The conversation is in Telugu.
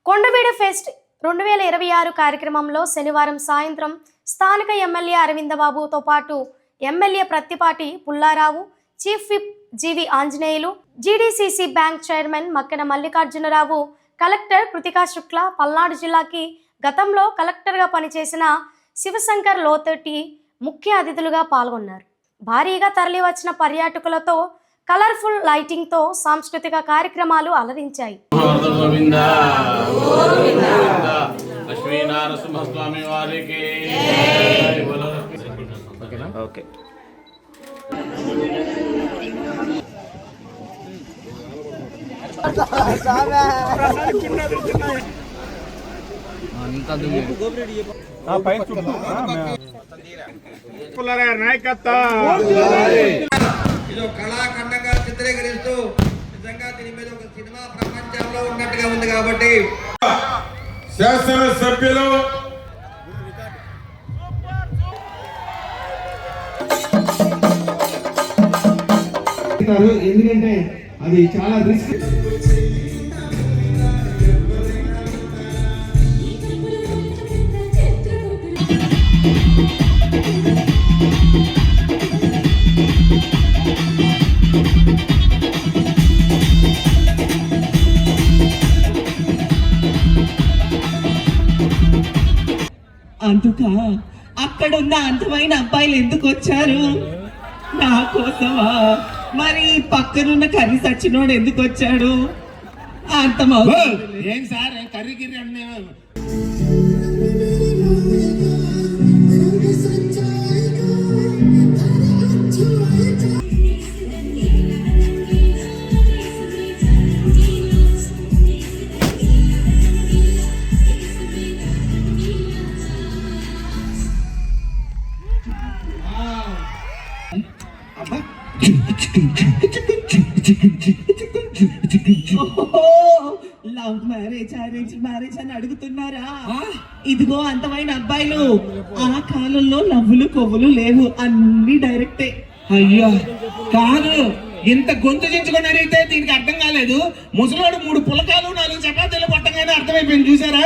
కొండవీడు ఫెస్ట్ 2026 కార్యక్రమంలో శనివారం సాయంత్రం స్థానిక ఎమ్మెల్యే అరవిందబాబుతో పాటు MLA Prathipati Pullarao, chief whip GV Anjaneyulu, GDCC bank chairman Makkena Mallikarjunarao, collector Krithika Shukla, Palnadu జిల్లాకి గతంలో కలెక్టర్గా పనిచేసిన శివశంకర్ లోతటి ముఖ్య అతిథులుగా పాల్గొన్నారు. భారీగా తరలివచ్చిన పర్యాటకులతో కలర్ఫుల్ లైటింగ్తో సాంస్కృతిక కార్యక్రమాలు అలరించాయి. ఇది కళాఖండంగా చిత్రీకరిస్తూ నిజంగా దీని మీద ఒక సినిమా ప్రపంచంలో ఉన్నట్టుగా ఉంది. కాబట్టి శాసనసభ్యులు ఎందుకంటే అది చాలా రిస్క్. అందుక అక్కడున్న అందమైన అబ్బాయిలు ఎందుకు వచ్చారు? నా కోసమా? మరి పక్కనున్న కర్రీ సచ్చినోడు ఎందుకు వచ్చాడు? ఏం సార్ కర్రీ గిర్రీ అన్నీ లవ్ మ్యారేజ్, అరేంజ్ మ్యారేజ్ అని అడుగుతున్నారా? ఇదిగో అందమైన అబ్బాయిలు, ఆ కాలంలో లవ్వులు కొవ్వులు లేవు, అన్ని డైరెక్టే. అయ్యా కాదు, ఇంత గొంతు చించుకొని అడిగితే దీనికి అర్థం కాలేదు. ముసలోడు 3 పులకాలు 4 చపాతీలు పట్టంగానే అర్థమైపోయింది. చూసారా?